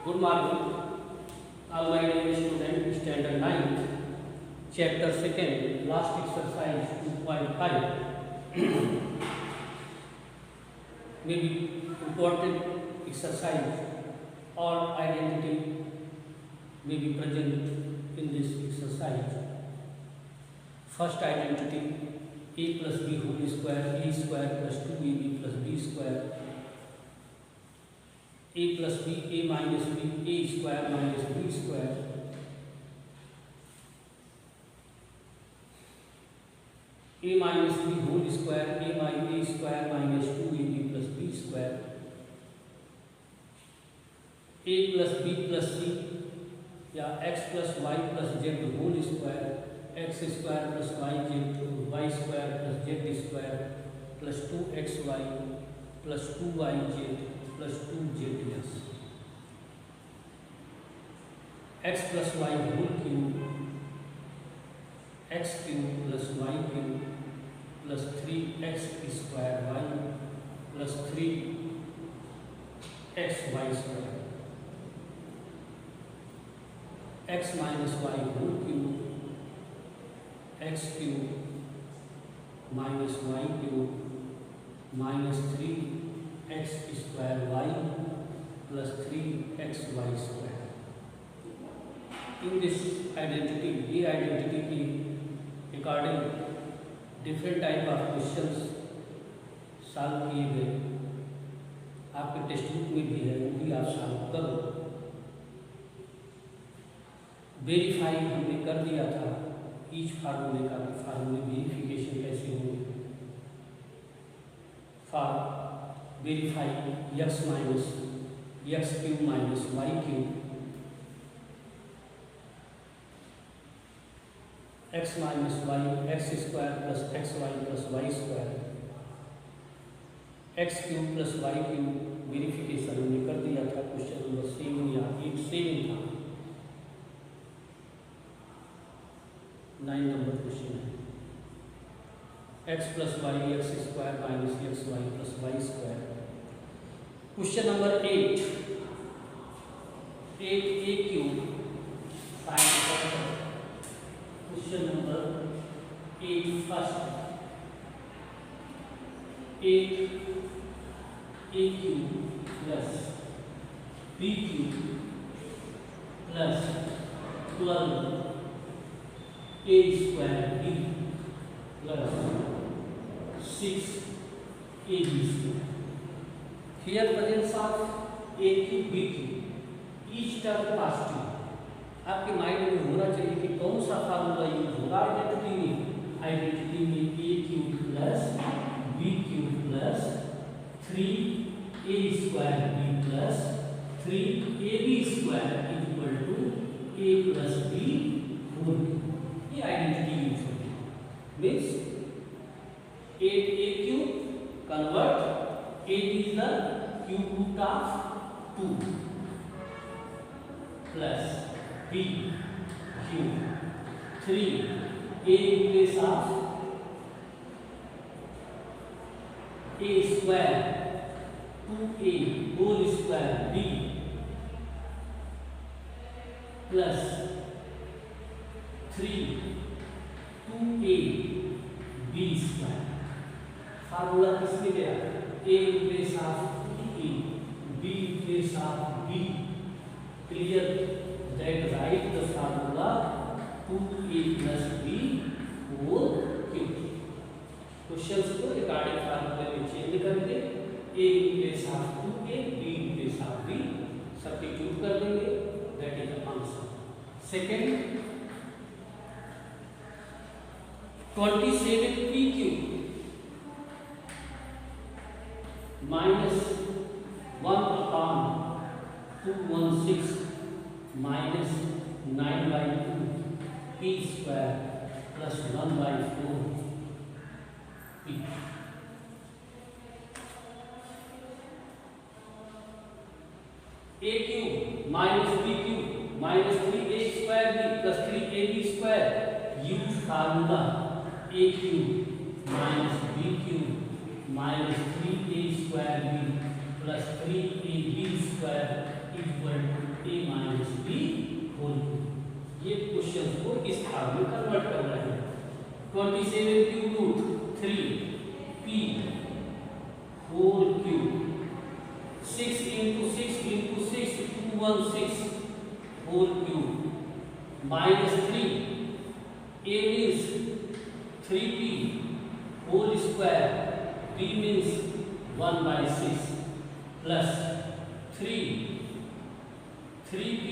Good morning, all my dear students, standard 9, chapter 2nd, last exercise 2.5. Maybe important exercise or identity may be present in this exercise. First identity, a plus b whole square, a square plus 2ab plus b square, a plus b, a minus b, a square minus b square, a minus b whole square, a square minus 2ab plus b square, a plus b plus c या x plus y plus z whole square, x square plus y z, y square plus z square plus 2xy plus 2yz plus 2zs, x plus y whole cube, x cube plus y cube plus 3x square y plus 3xy square, x minus y whole cube, x cube minus y cube minus 3x square y plus 3xy square. In this identity, ये identity की according different type of questions solve किए गए, आपके text book में भी है, वो भी आप सॉल्व करो। वेरीफाई हमने कर दिया था ईच फार्मूले का, फार्मूले वेरिफिकेशन कैसे होंगे। For verify x minus x cube minus y cube, x minus y x square plus x y plus y square, x cube plus y cube verification हमने कर दिया था क्वेश्चन नंबर 7 या 8 7 था। 9 नंबर क्वेश्चन है, x plus y x square minus x y plus y square. Question number 8 a cube sign. Question number 8 first, 8 a cube plus b cube plus 12 a square b plus 6 ab square. Here presence of a cube b cube, each term positive. आपके mind में होना चाहिए कि कौन सा formula use होगा identity में। Identity में a cube plus b cube plus 3a square b plus 3ab square equal to a plus b whole. ये आइडेंटिटी यूज होती है। Means 8a cube convert 8 is the cube root of 2 plus b cube 3 a in place of a square 2a whole square b plus 3 2a b square। Formula किसमें गया? a in place of a, b in place of b। Clear that write the formula 2a plus b whole cube। Questions को recording फार्मूले में change करके a in place of 2a, b in place of b substitute कर देंगे, that is the answer. Second 27p cube minus 1 upon 216 minus 9 by 2 p square plus 1 by 4 p। a cube minus b cube minus 3a square b plus 3ab square, use formula a cube minus b cube minus 3a square b plus 3ab square equal to a minus b whole cube. ये question को इस form में convert करना है। 27 cube root 3p whole cube 6 into 6 into 6 216 whole cube minus 3 a means 3p whole square b means 1 by 6 plus 3p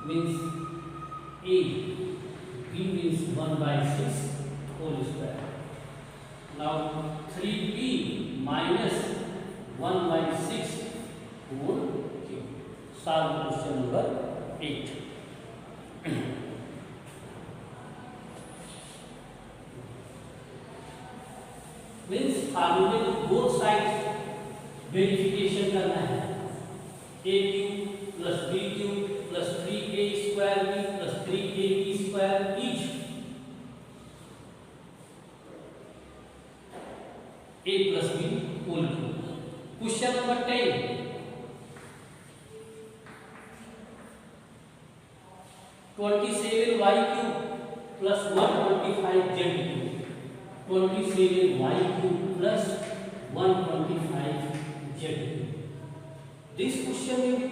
means a b means 1 by 6 whole square. Now 3p minus 1 by 6 whole cube. Solve question number 8. Means फार्मूले को both side verification करना है। a cube plus b cube plus 3a square b plus 3ab square each a plus b whole cube. Question number 10 27y cube plus 125z cube 27y cube plus 125z cube. This question will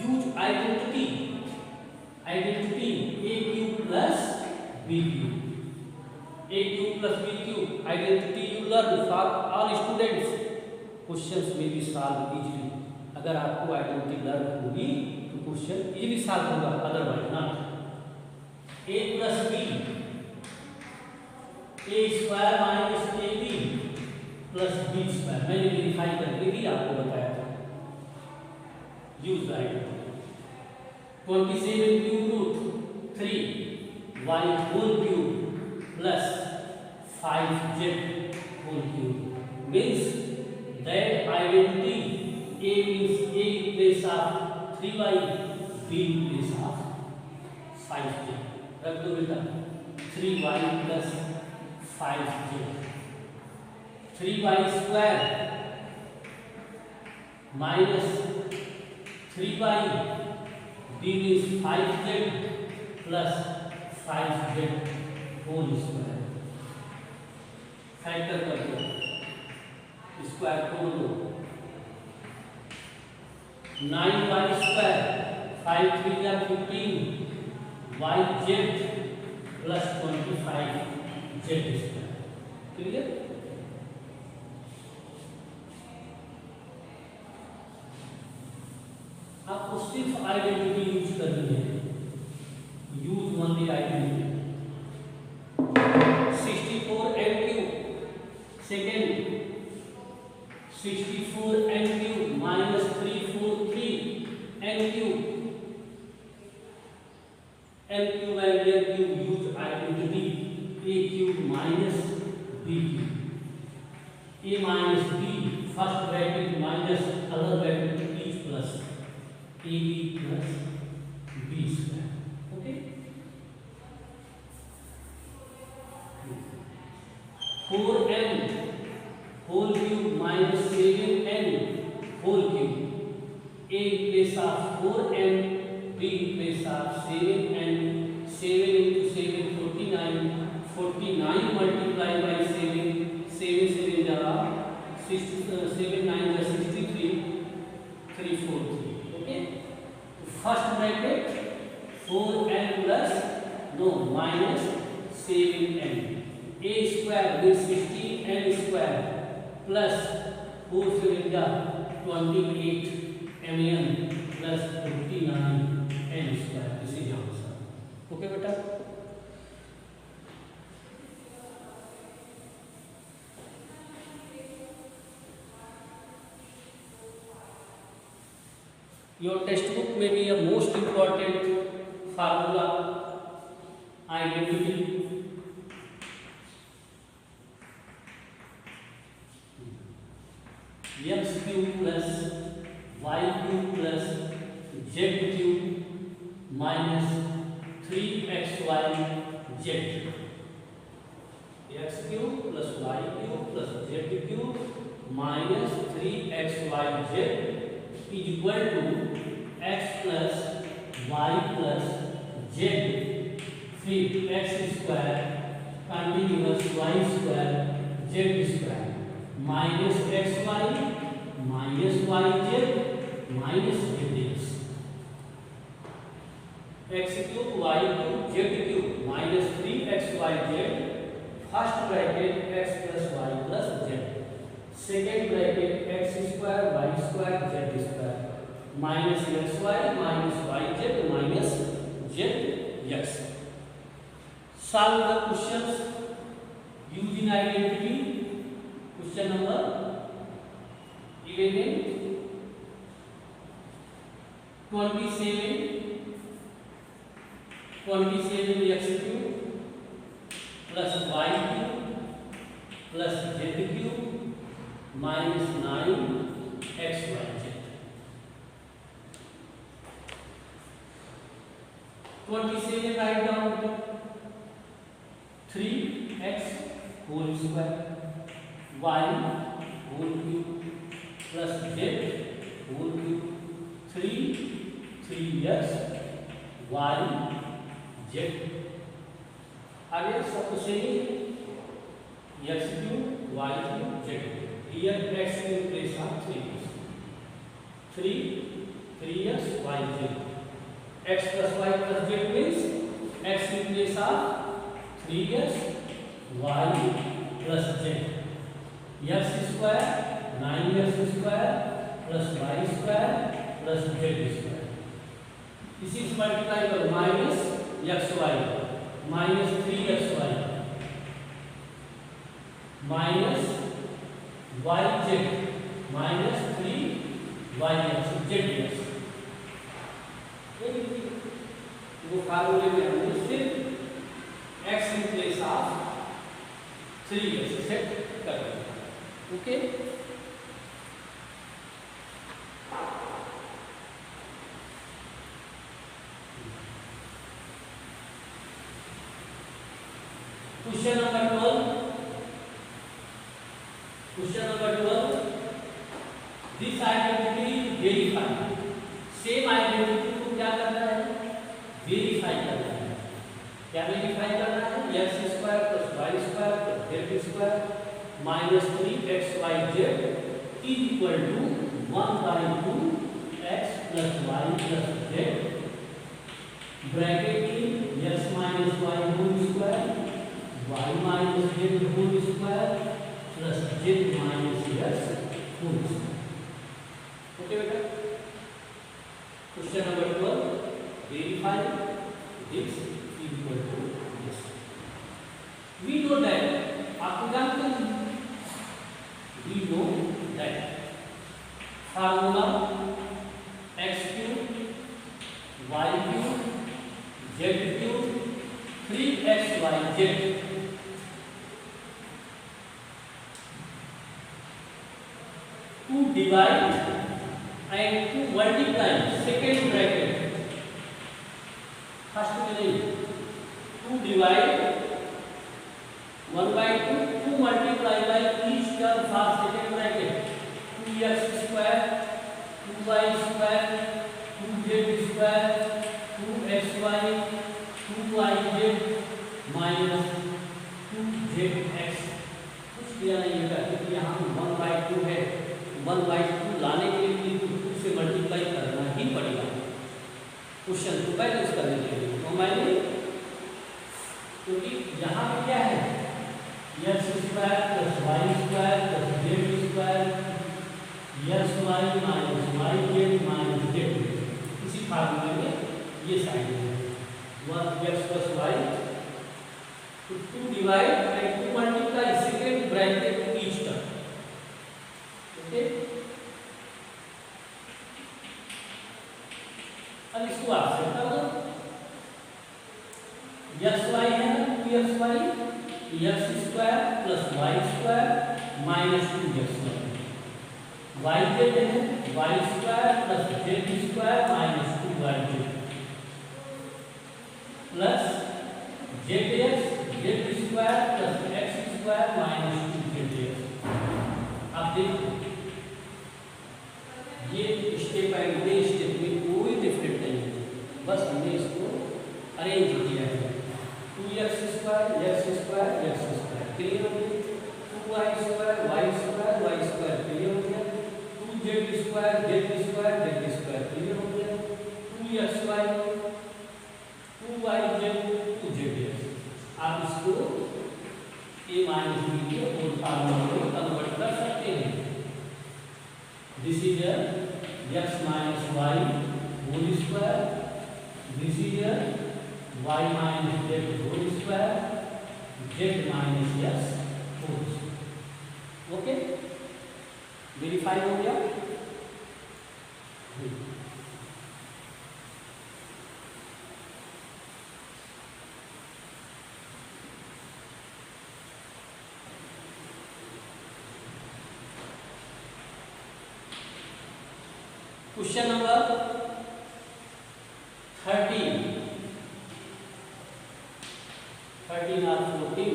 use identity a cube plus b cube. A cube plus b cube identity you learn for all students. Questions may be solved easily. अगर आपको identity learn होगी तो question easily solve होगा, otherwise not. a plus b a square minus ab plus b square मैंने verify करके भी आपको बताया था। Use identity 27 cube root 3y whole cube plus 5z whole cube means that identity a means a in place of 3y b in place of 5z। रख दो बेटा 3y plus 5z 3y square minus 3y b means 5z plus 5z whole square। Factor कर दो, square तोड़ दो 9y square 5 3 या 15 yz plus 25z square। Clear? आपको सिर्फ आइडेंटिटी यूज करनी है। Use only identity. 64n cube second 64n cube minus 343n cube n cube and n cube use identity a cube minus b cube a minus b first bracket minus other bracket is plus ab plus b square. Okay 4n whole cube minus 7n whole cube a in place of 4n b in place of 7n 7 into 7 49 49 multiplied by 7 7 7 jara 7 9 is 63 343। okay first bracket 4n plus no minus 7n a square means 16n square plus 4 7 ja 28 mn plus 59n square। this is your answer। okay beta your textbook may be a most important formula identity x cube plus y cube plus z cube minus 3xy z x cube plus y cube plus z cube minus 3xy z is equal to x plus फिर x square continuous y square z square minus x y minus y z minus z x cube y cube z cube minus 3xyz first bracket x plus y plus z second bracket x square y square z square minus x y minus y z minus z x. Solve the questions using identity. Question number 11, 27 x cube plus y cube plus z cube minus 9xyz. 27 write down 3x whole square y whole cube plus z whole cube 3x y z. आगे सब कुछ सही x cube y cube z here x in place of 3x y z x plus y plus z means x in place of 3x y plus z x square 9x square plus y square plus z square. This is multiplied by minus xy minus 3xy minus yz minus 3yx zx. वो फार्मूले में हमने सिर्फ x in place of 3x set कर दिया. Okay question number 12 this identity verify. Same identity को क्या करना है वेरीफाई करना है. क्या वेरीफाई करना है x square plus y square plus z square minus 3xyz is equal to 1/2 x plus y plus z bracket में x minus y whole square y minus z whole square plus z minus x whole square. Okay बेटा. Question number 12. Verify this is equal to this. We know that आपको जानते हैं. We know that formula x cube y cube z cube 3xyz to divide and to multiply second bracket first में नहीं to divide 1/2 to multiply by each term for second bracket 2x square 2y square 2z square 2xy 2yz minus 2zx. कुछ किया नहीं बेटा क्योंकि यहाँ 1/2 है. 1/2 लाने के लिए 2 से मल्टीप्लाई करना ही पड़ेगा. क्वेश्चन को बैलेंस करने के लिए तो मैंने क्योंकि यहाँ पे क्या है x square plus y square plus z square xy minus yz minus z. इसी फार्मूले में ये साइड है 1x plus y to divide and to multiply second bracket to each term. Okay. अब इसको आप सेट कर दो. xy है 2xy x square plus y square minus 2x square yz है y square plus z square minus 2yz plus zx z square plus x square minus 2zx. आप देखो ये स्टेप बाय स्टेप में कोई different नहीं है, बस हमने इसको अरेंज किया है. whole square. This is your y minus z whole square, z minus s whole square. Okay, verify हो गया। क्वेश्चन नंबर 13 और 14,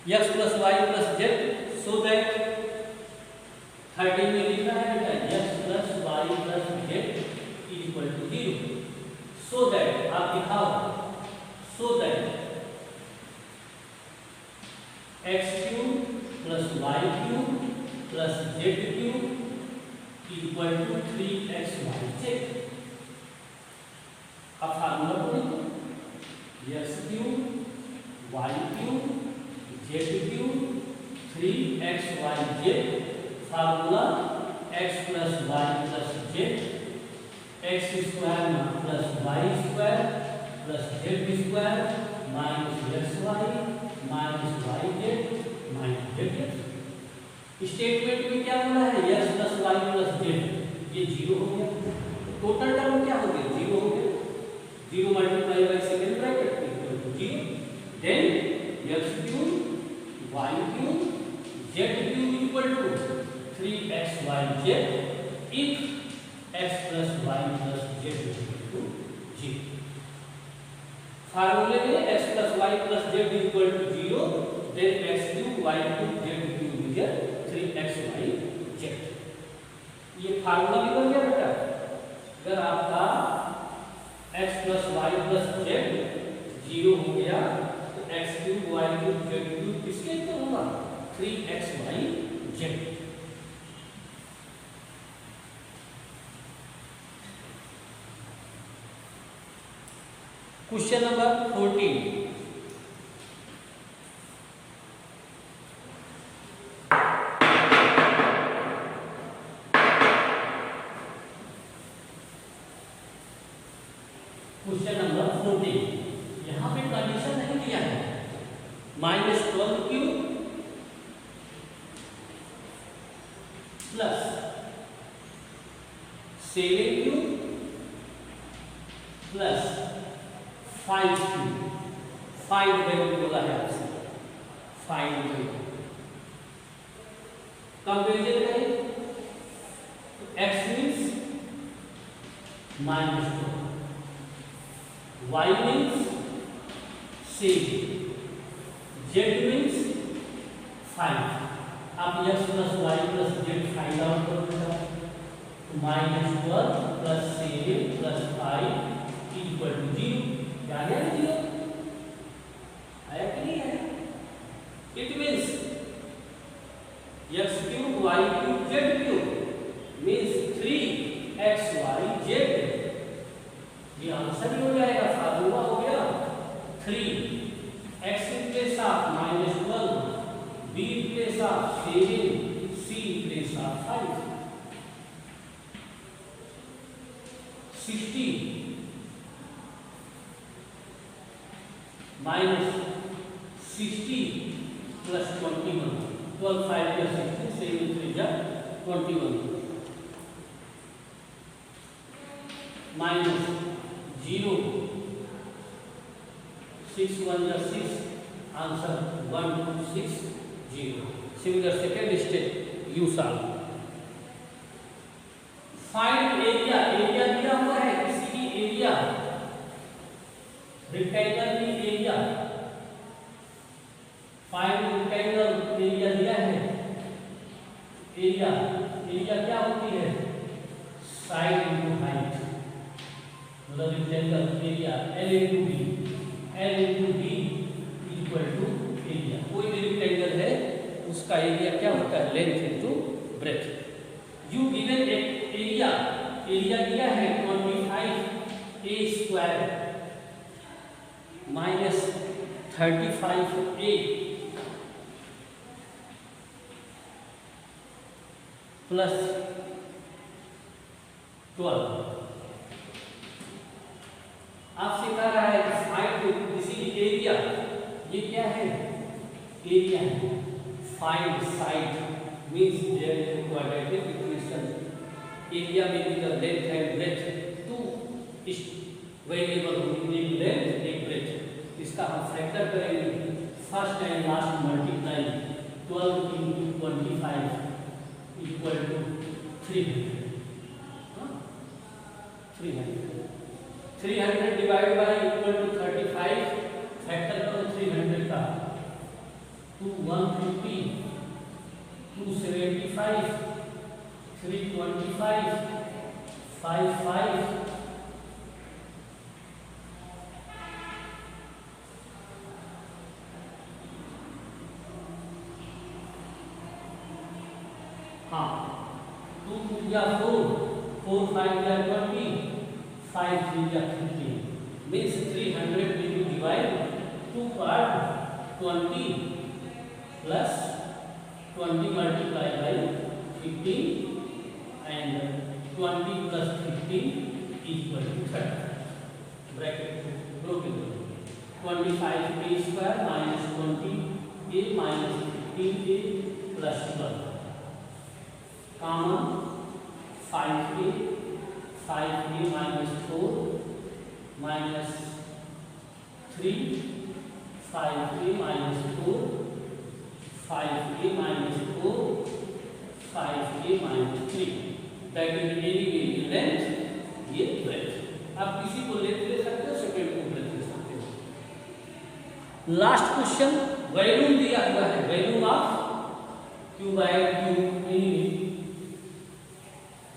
x plus y plus z, so that 13 में लिखना है बेटा x plus y plus z equal to 0, so that आप दिखाओ, so that x cube plus y cube plus z cube equal to 3xyz। अब formula बोलो, x cube y cube z cube 3xyz, formula x plus y plus z, x square plus y square plus z square minus xy minus yz minus z। Statement में क्या बोला है, x plus y plus z, ये 0 हो गया, total term क्या हो गया, 0 हो गया, 0 multiply by second bracket equal to 0, then x cube y cube z cube equal to 3xyz if x plus y plus z equal to 0। फार्मूले में x plus y plus z equal to 0, then x cube y cube z cube is 3xyz। ये formula भी बन गया बेटा। अगर आपका x plus y plus z 0 हो गया तो x cube y cube z cube किसके इक्वल होगा, 3xyz। Question number 14, question number 14, यहाँ पे कंडीशन नहीं दिया है, -12 cube plus 7 cube plus 5 cube, find value बोला है आपसे, फाइंड वैल्यू कंपेरिजन करें तो x means -12, y means 6, z means 5। आप x plus y plus z find out करो, तो -12 plus 7 plus 5 इक्वल टू 0। क्या गया 0? आया कि नहीं आया? It means x cube y cube z cube means 3xyz। ये आंसर ही हो जाएगा, फार्मूला हो गया 3 x place of -12, b place of 7, c place of 5, 60 minus 60 plus 21, 12 5 plus 60, 7 3 जा 21 माइनस 0 6 1 जा 6, answer 1260। Similar second step you solve. Find area, area दिया हुआ है किसी की एरिया, रेक्टेंगल की एरिया, फाइंड रेक्टेंगल एरिया दिया है। एरिया, एरिया क्या होती है, साइड इनटू हाइट, मतलब rectangle area L into B, L into B equal to area. कोई भी रेक्टेंगल है उसका एरिया क्या होता है, length into breadth. You given area, area दिया है 25a square minus 35a plus 12। आपसे कह रहा है कि फाइंड किसी एरिया, ये क्या है? एरिया है। Find side means there is a quadratic equation, area में भी the length and breadth, two variable होंगे, एक लेंथ एक ब्रेड्थ। इसका हम फैक्टर करेंगे, first and last multiply 12 into 25 equal to 300। 300 divide by equal to 35, factor करो 300 का, 2 150, 275, 325, 55, हाँ 2 या 4, 4 5 या 20, 5 3 या 50, means 300 will be divided 2 part 20 plus 20 multiplied by 15 and 20 plus 15 equal to 30. Bracket broken. 25a square minus 20a minus 15a plus 12. Common 5a, 5a minus 4 minus 3, 5a minus 4, 5a minus 4, 5a minus 3. Bracket ये length, ये breadth. आप किसी को length ले सकते हो, second को breadth ले सकते हो। लास्ट क्वेश्चन, वॉल्यूम दिया हुआ है, volume of cuboid cube.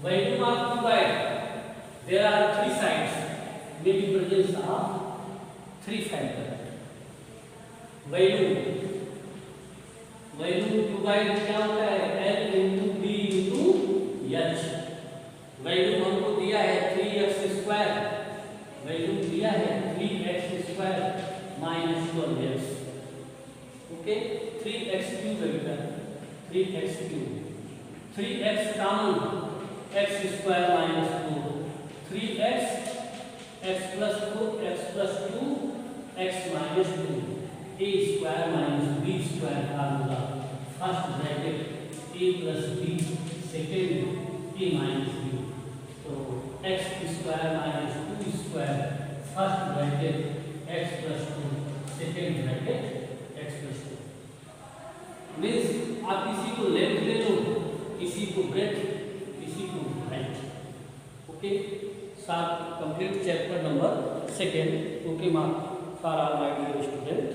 Volume of cuboid, there are 3 sides, may be presence of 3 factors. Volume cuboid क्या होता है? L into B into H। Volume हमको दिया है 3x square, वॉल्यूम दिया है 3x square minus 12x, okay 3x cube बेटा, 3x cube, 3x common, x square minus 4, 3x, x plus 4, x plus 2, x minus 2, a square minus b square formula, first bracket a plus b, second a minus b, so x square minus 2 square, first bracket x plus 2, second bracket x plus 2, means आप किसी को length ले लो, किसी को breadth, okay. साथ complete chapter number 2 okay mark for all my dear student.